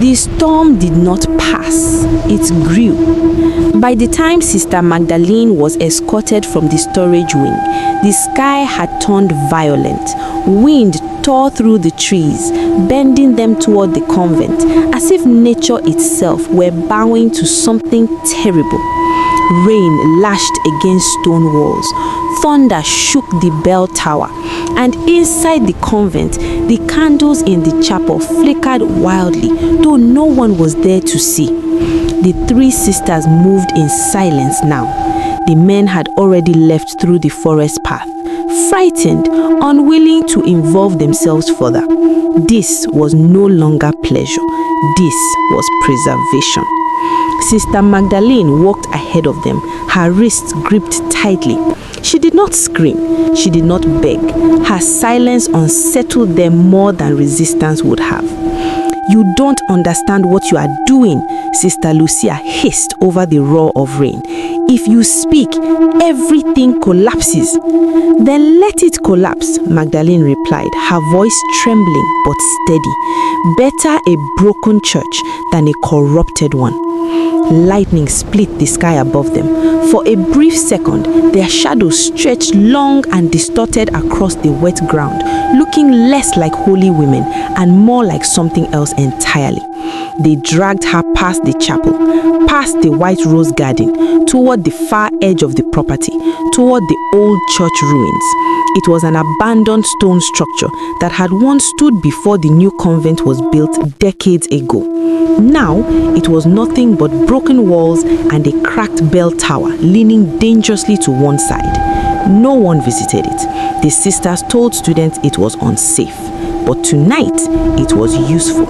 The storm did not pass, it grew. By the time Sister Magdalene was escorted from the storage wing, the sky had turned violent. Wind tore through the trees, bending them toward the convent, as if nature itself were bowing to something terrible. Rain lashed against stone walls. Thunder shook the bell tower, and inside the convent, the candles in the chapel flickered wildly, though no one was there to see. The three sisters moved in silence now. The men had already left through the forest path, frightened, unwilling to involve themselves further. This was no longer pleasure. This was preservation. Sister Magdalene walked ahead of them, her wrists gripped tightly. She did not scream. She did not beg. Her silence unsettled them more than resistance would have. "You don't understand what you are doing," Sister Lucia hissed over the roar of rain. "If you speak, everything collapses." "Then let it collapse," Magdalene replied, her voice trembling but steady. "Better a broken church than a corrupted one." Lightning split the sky above them. For a brief second, their shadows stretched long and distorted across the wet ground, looking less like holy women and more like something else entirely. They dragged her past the chapel, past the white rose garden, toward the far edge of the property, toward the old church ruins. It was an abandoned stone structure that had once stood before the new convent was built decades ago. Now, it was nothing but broken walls and a cracked bell tower leaning dangerously to one side. No one visited it. The sisters told students it was unsafe, but tonight it was useful.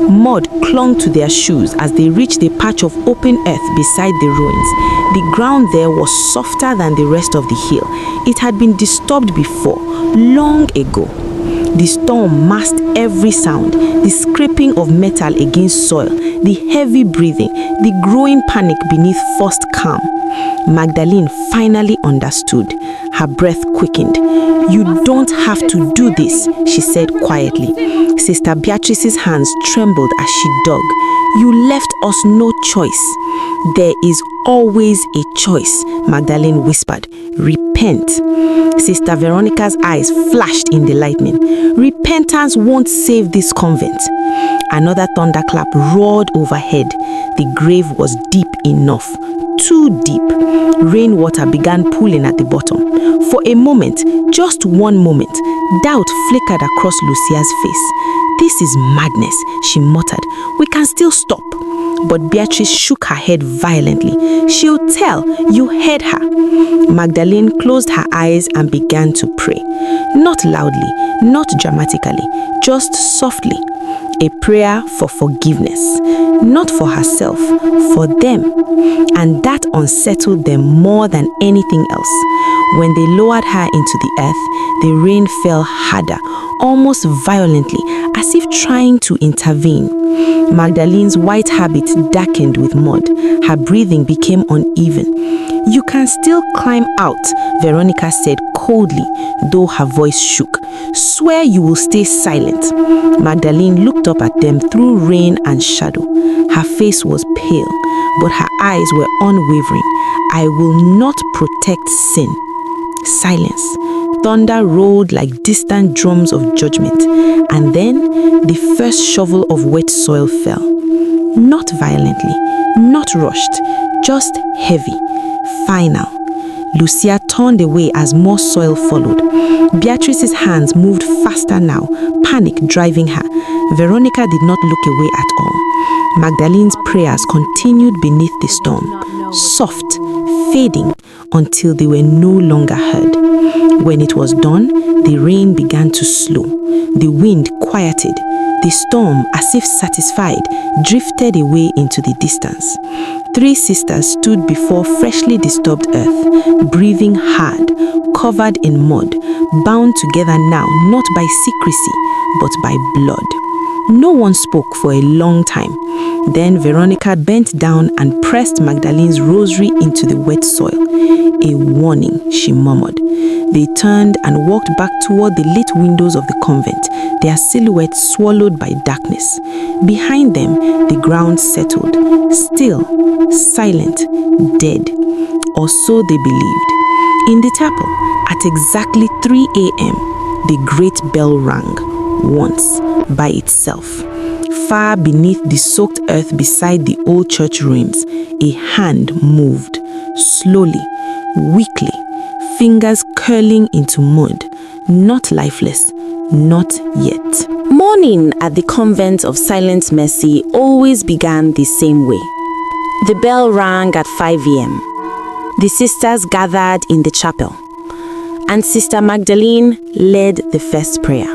Mud clung to their shoes as they reached a patch of open earth beside the ruins. The ground there was softer than the rest of the hill. It had been disturbed before, long ago. The storm masked every sound, the scraping of metal against soil, the heavy breathing, the growing panic beneath forced calm. Magdalene finally understood. Her breath quickened. "You don't have to do this," she said quietly. Sister Beatrice's hands trembled as she dug. "You left us no choice." "There is always a choice," Magdalene whispered. "Repent." Sister Veronica's eyes flashed in the lightning. "Repentance won't save this convent." Another thunderclap roared overhead. The grave was deep enough. Too deep. Rainwater began pooling at the bottom. For a moment, just one moment, doubt flickered across Lucia's face. "This is madness," she muttered. "We can still stop." But Beatrice shook her head violently. "She'll tell, you heard her." Magdalene closed her eyes and began to pray. Not loudly, not dramatically, just softly. A prayer for forgiveness, not for herself, for them. And that unsettled them more than anything else. When they lowered her into the earth, the rain fell harder, almost violently, as if trying to intervene. Magdalene's white habit darkened with mud. Her breathing became uneven. "You can still climb out," Veronica said coldly, though her voice shook. "Swear you will stay silent." Magdalene looked up at them through rain and shadow. Her face was pale, but her eyes were unwavering. "I will not protect sin." Silence. Thunder rolled like distant drums of judgment, and then the first shovel of wet soil fell. Not violently, not rushed, just heavy, final. Lucia turned away as more soil followed. Beatrice's hands moved faster now, panic driving her. Veronica did not look away at all. Magdalene's prayers continued beneath the storm, soft, fading, until they were no longer heard. When it was done, the rain began to slow. The wind quieted. The storm, as if satisfied, drifted away into the distance. Three sisters stood before freshly disturbed earth, breathing hard, covered in mud, bound together now not by secrecy, but by blood. No one spoke for a long time. Then Veronica bent down and pressed Magdalene's rosary into the wet soil. A warning, she murmured. They turned and walked back toward the lit windows of the convent, their silhouettes swallowed by darkness. Behind them, the ground settled, still, silent, dead. Or so they believed. In the chapel, at exactly 3 a.m., the great bell rang, once, by itself. Far beneath the soaked earth beside the old church ruins, a hand moved, slowly, weakly, fingers curling into mud, not lifeless, not yet. Morning at the Convent of Silent Mercy always began the same way. The bell rang at 5 a.m. The sisters gathered in the chapel, and Sister Magdalene led the first prayer.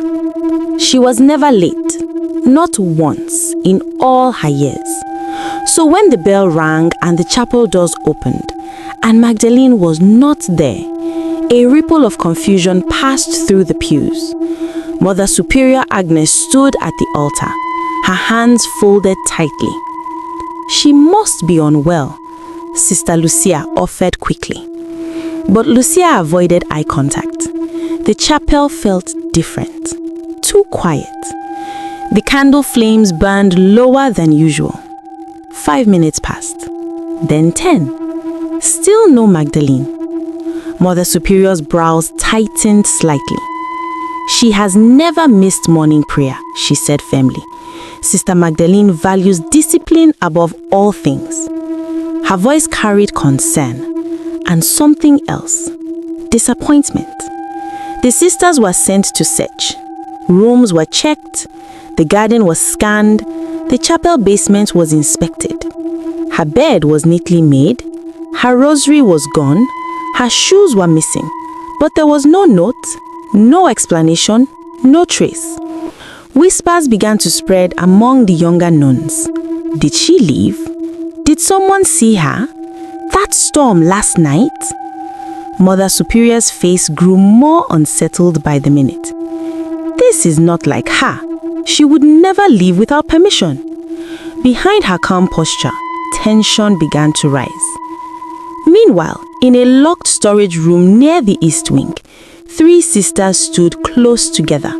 She was never late, not once in all her years. So when the bell rang and the chapel doors opened, and Magdalene was not there, a ripple of confusion passed through the pews. Mother Superior Agnes stood at the altar, her hands folded tightly. She must be unwell, Sister Lucia offered quickly. But Lucia avoided eye contact. The chapel felt different, too quiet. The candle flames burned lower than usual. 5 minutes passed, then 10. Still no Magdalene. Mother Superior's brows tightened slightly. She has never missed morning prayer, she said firmly. Sister Magdalene values discipline above all things. Her voice carried concern and something else, disappointment. The sisters were sent to search. Rooms were checked, the garden was scanned, the chapel basement was inspected. Her bed was neatly made, her rosary was gone, her shoes were missing, but there was no note, no explanation, no trace. Whispers began to spread among the younger nuns. Did she leave? Did someone see her? That storm last night? Mother Superior's face grew more unsettled by the minute. This is not like her. She would never leave without permission. Behind her calm posture, tension began to rise. Meanwhile, in a locked storage room near the east wing, 3 sisters stood close together,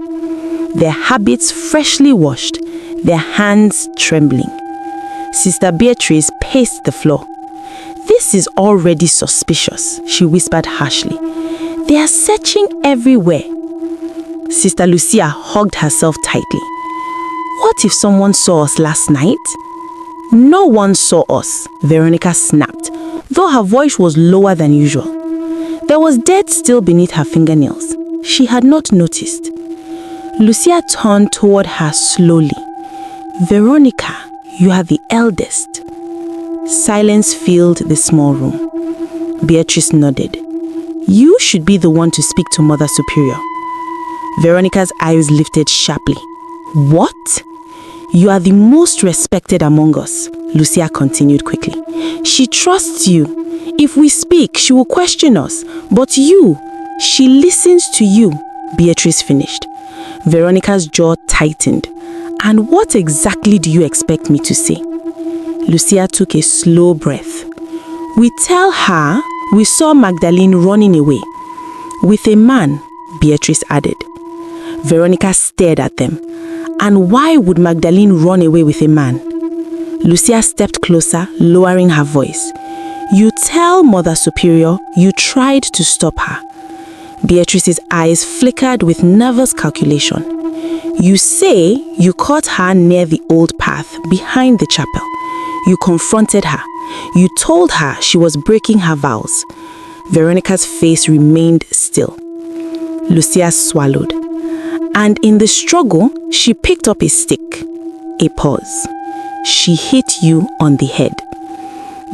their habits freshly washed, their hands trembling. Sister Beatrice paced the floor. "This is already suspicious," she whispered harshly. "They are searching everywhere." Sister Lucia hugged herself tightly. "What if someone saw us last night?" "No one saw us," Veronica snapped, though her voice was lower than usual. There was dirt still beneath her fingernails. She had not noticed. Lucia turned toward her slowly. "Veronica, you are the eldest." Silence filled the small room. Beatrice nodded. "You should be the one to speak to Mother Superior." Veronica's eyes lifted sharply. "What?" "You are the most respected among us," Lucia continued quickly. "She trusts you. If we speak, she will question us. But you, she listens to you," Beatrice finished. Veronica's jaw tightened. "And what exactly do you expect me to say?" Lucia took a slow breath. "We tell her we saw Magdalene running away. With a man," Beatrice added. Veronica stared at them. "And why would Magdalene run away with a man?" Lucia stepped closer, lowering her voice. "You tell Mother Superior you tried to stop her." Beatrice's eyes flickered with nervous calculation. "You say you caught her near the old path behind the chapel. You confronted her. You told her she was breaking her vows." Veronica's face remained still. Lucia swallowed. "And in the struggle, she picked up a stick." A pause. "She hit you on the head."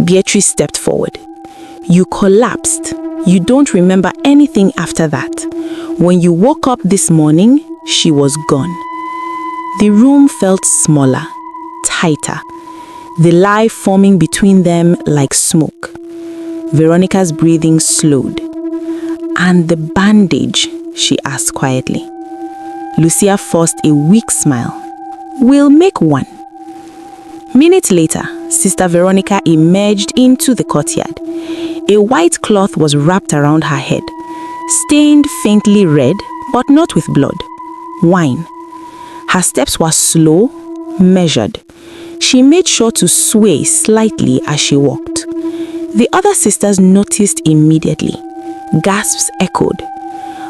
Beatrice stepped forward. "You collapsed. You don't remember anything after that. When you woke up this morning, she was gone." The room felt smaller, tighter, the lie forming between them like smoke. Veronica's breathing slowed. "And the bandage?" she asked quietly. Lucia forced a weak smile. "We'll make one." Minutes later, Sister Veronica emerged into the courtyard. A white cloth was wrapped around her head, stained faintly red, but not with blood. Wine. Her steps were slow, measured. She made sure to sway slightly as she walked. The other sisters noticed immediately. Gasps echoed.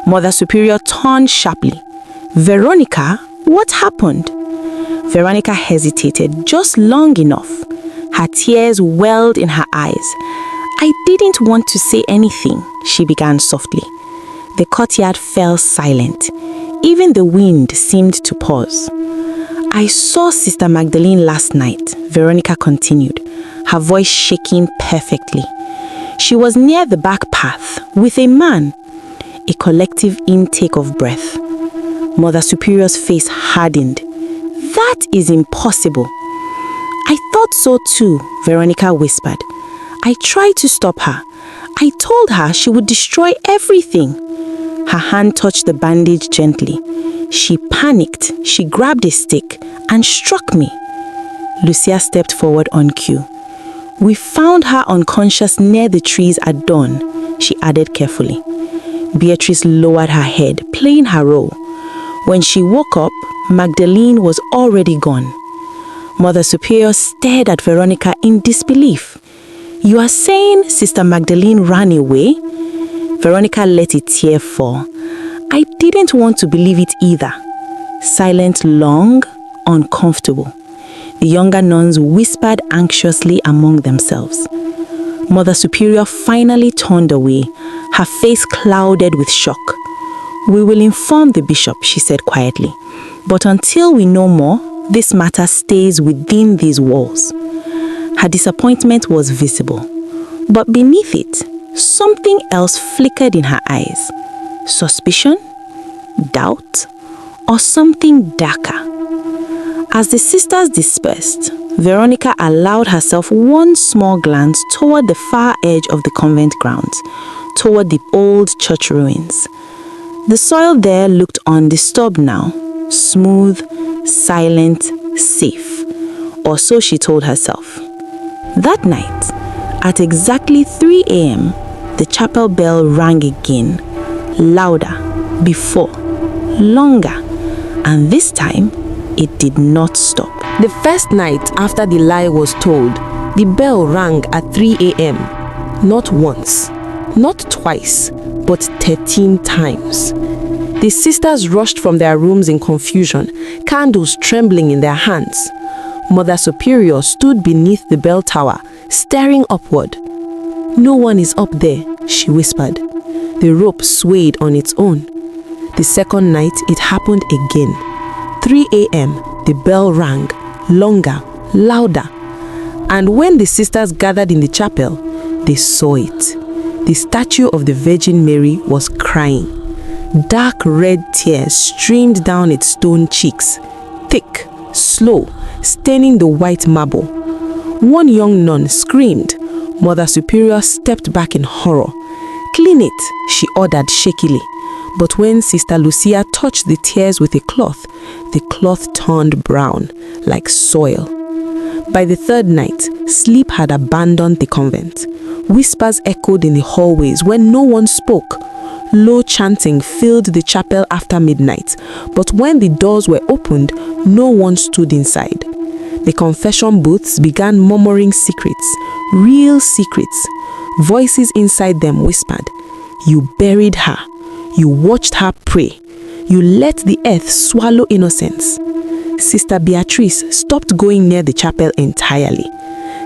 Mother Superior turned sharply. "Veronica, what happened?" Veronica hesitated just long enough. Her tears welled in her eyes. "I didn't want to say anything," she began softly. The courtyard fell silent. Even the wind seemed to pause. "I saw Sister Magdalene last night," Veronica continued, her voice shaking perfectly. "She was near the back path with a man." A collective intake of breath. Mother Superior's face hardened. "That is impossible." "I thought so too," Veronica whispered. "I tried to stop her. I told her she would destroy everything." Her hand touched the bandage gently. She panicked. She grabbed a stick and struck me. Lucia stepped forward on cue. "We found her unconscious near the trees at dawn," she added carefully. Beatrice lowered her head, playing her role. When she woke up, Magdalene was already gone. Mother Superior stared at Veronica in disbelief. "You are saying Sister Magdalene ran away?" Veronica let a tear fall. "I didn't want to believe it either." Silent long, uncomfortable. The younger nuns whispered anxiously among themselves. Mother Superior finally turned away, her face clouded with shock. "We will inform the bishop," she said quietly. "But until we know more, this matter stays within these walls." Her disappointment was visible. But beneath it, something else flickered in her eyes. Suspicion? Doubt? Or something darker? As the sisters dispersed, Veronica allowed herself one small glance toward the far edge of the convent grounds, toward the old church ruins. The soil there looked undisturbed now, smooth, silent, safe. Or so she told herself. That night, at exactly 3 a.m., the chapel bell rang again, louder, before, longer, and this time, it did not stop. The first night after the lie was told, the bell rang at 3 a.m. Not once, not twice, but 13 times. The sisters rushed from their rooms in confusion, candles trembling in their hands. Mother Superior stood beneath the bell tower, staring upward. "No one is up there," she whispered. The rope swayed on its own. The second night, it happened again. 3 a.m., the bell rang, longer, louder. And when the sisters gathered in the chapel, they saw it. The statue of the Virgin Mary was crying. Dark red tears streamed down its stone cheeks, thick, slow, staining the white marble. One young nun screamed. Mother Superior stepped back in horror. "Clean it," she ordered shakily. But when Sister Lucia touched the tears with a cloth, the cloth turned brown, like soil. By the third night, sleep had abandoned the convent. Whispers echoed in the hallways when no one spoke. Low chanting filled the chapel after midnight, but when the doors were opened, no one stood inside. The confession booths began murmuring secrets, real secrets. Voices inside them whispered, "You buried her. You watched her pray. You let the earth swallow innocence." Sister Beatrice stopped going near the chapel entirely.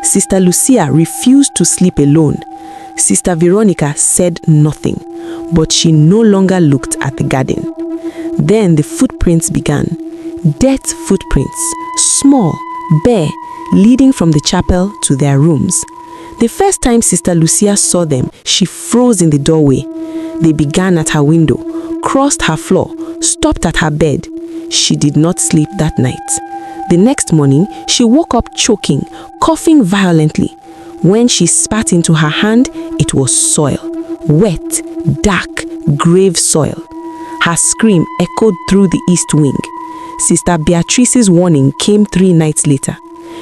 Sister Lucia refused to sleep alone. Sister Veronica said nothing, but she no longer looked at the garden. Then the footprints began. Death footprints, small, bare, leading from the chapel to their rooms. The first time Sister Lucia saw them, she froze in the doorway. They began at her window, crossed her floor, stopped at her bed. She did not sleep that night. The next morning, she woke up choking, coughing violently. When she spat into her hand, it was soil, wet, dark, grave soil. Her scream echoed through the east wing. Sister Beatrice's warning came 3 nights later.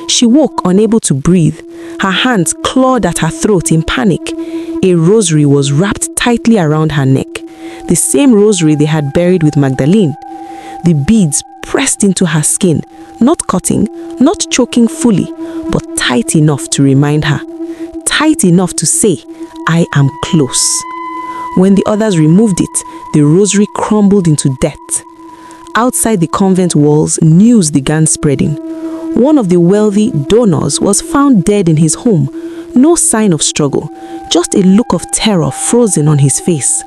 She woke unable to breathe. Her hands clawed at her throat in panic. A rosary was wrapped tightly around her neck, the same rosary they had buried with Magdalene. The beads pressed into her skin, not cutting, not choking fully, but tight enough to remind her, tight enough to say, "I am close." When the others removed it, the rosary crumbled into death. Outside the convent walls, news began spreading. One of the wealthy donors was found dead in his home. No sign of struggle, just a look of terror frozen on his face.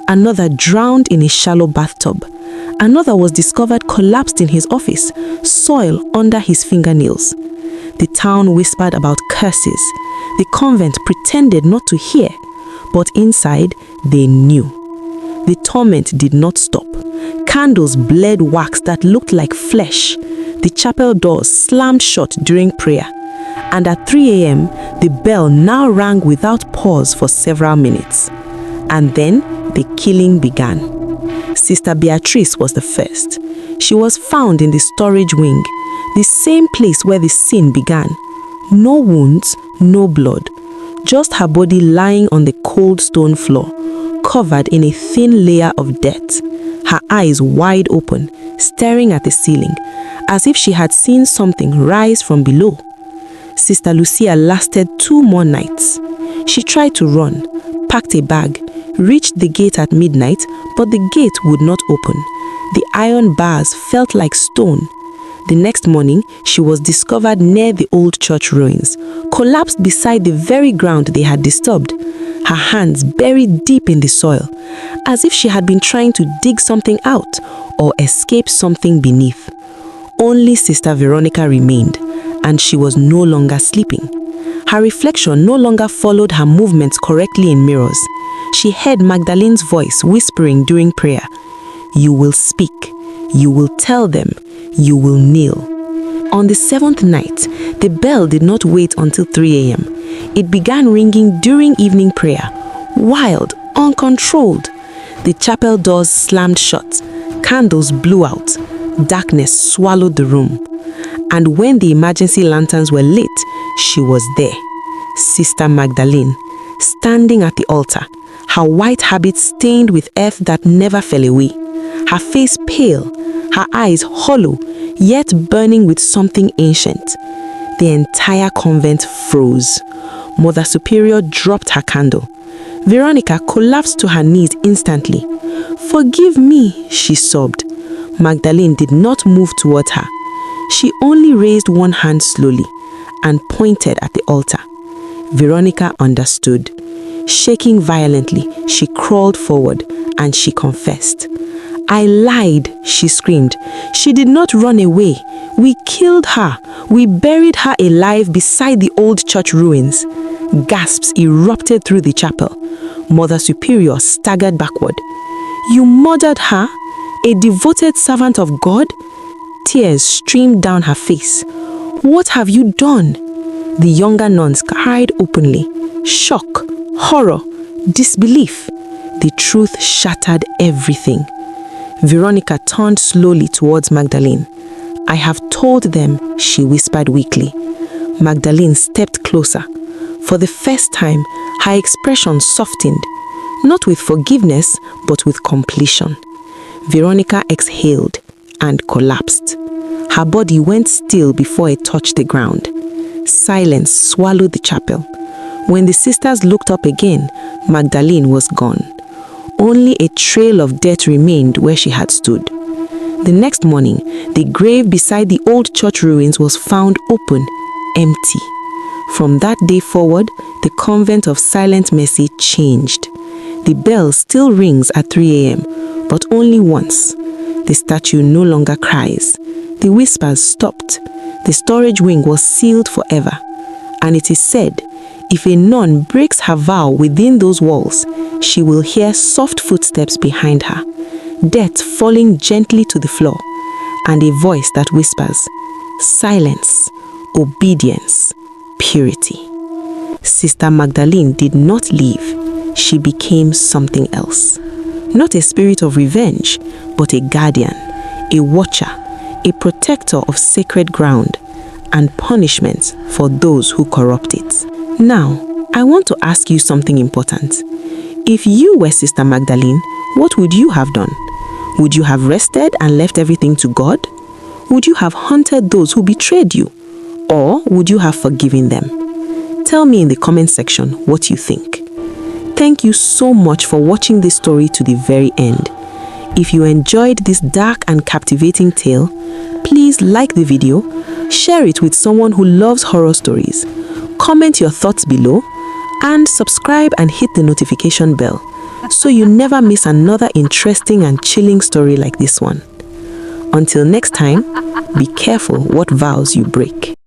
Another drowned in a shallow bathtub. Another was discovered collapsed in his office, soil under his fingernails. The town whispered about curses. The convent pretended not to hear, but inside they knew. The torment did not stop. Candles bled wax that looked like flesh. The chapel doors slammed shut during prayer. And at 3 a.m., the bell now rang without pause for several minutes. And then the killing began. Sister Beatrice was the first. She was found in the storage wing, the same place where the sin began. No wounds, no blood, just her body lying on the cold stone floor, covered in a thin layer of dirt, her eyes wide open, staring at the ceiling, as if she had seen something rise from below. Sister Lucia lasted 2 more nights. She tried to run, packed a bag, reached the gate at midnight, but the gate would not open. The iron bars felt like stone. The next morning, she was discovered near the old church ruins, collapsed beside the very ground they had disturbed, her hands buried deep in the soil, as if she had been trying to dig something out or escape something beneath. Only Sister Veronica remained, and she was no longer sleeping. Her reflection no longer followed her movements correctly in mirrors. She heard Magdalene's voice whispering during prayer, "You will speak, you will tell them, you will kneel." On the 7th night, the bell did not wait until 3 a.m. It began ringing during evening prayer, wild, uncontrolled. The chapel doors slammed shut, candles blew out, darkness swallowed the room. And when the emergency lanterns were lit, she was there, Sister Magdalene, standing at the altar, her white habit stained with earth that never fell away, her face pale, her eyes hollow, yet burning with something ancient. The entire convent froze. Mother Superior dropped her candle. Veronica collapsed to her knees instantly. "Forgive me," she sobbed. Magdalene did not move towards her. She only raised one hand slowly and pointed at the altar. Veronica understood. Shaking violently, she crawled forward and she confessed. "I lied," she screamed. "She did not run away. We killed her. We buried her alive beside the old church ruins." Gasps erupted through the chapel. Mother Superior staggered backward. "You murdered her? A devoted servant of God?" Tears streamed down her face. "What have you done?" The younger nuns cried openly. Shock, horror, disbelief. The truth shattered everything. Veronica turned slowly towards Magdalene. "I have told them," she whispered weakly. Magdalene stepped closer. For the first time, her expression softened, not with forgiveness, but with completion. Veronica exhaled and collapsed. Her body went still before it touched the ground. Silence swallowed the chapel. When the sisters looked up again, Magdalene was gone. Only a trail of dirt remained where she had stood. The next morning, the grave beside the old church ruins was found open, empty. From that day forward, the Convent of Silent Mercy changed. The bell still rings at 3 a.m., but only once. The statue no longer cries. The whispers stopped. The storage wing was sealed forever. And it is said, if a nun breaks her vow within those walls, she will hear soft footsteps behind her, death falling gently to the floor, and a voice that whispers, silence, obedience, purity. Sister Magdalene did not leave. She became something else. Not a spirit of revenge, but a guardian, a watcher, a protector of sacred ground. and punishment for those who corrupt it. Now, I want to ask you something important. If you were Sister Magdalene, what would you have done? Would you have rested and left everything to God? Would you have hunted those who betrayed you? Or would you have forgiven them? Tell me in the comment section what you think. Thank you so much for watching this story to the very end. If you enjoyed this dark and captivating tale, please like the video, share it with someone who loves horror stories, comment your thoughts below, and subscribe and hit the notification bell so you never miss another interesting and chilling story like this one. Until next time, be careful what vows you break.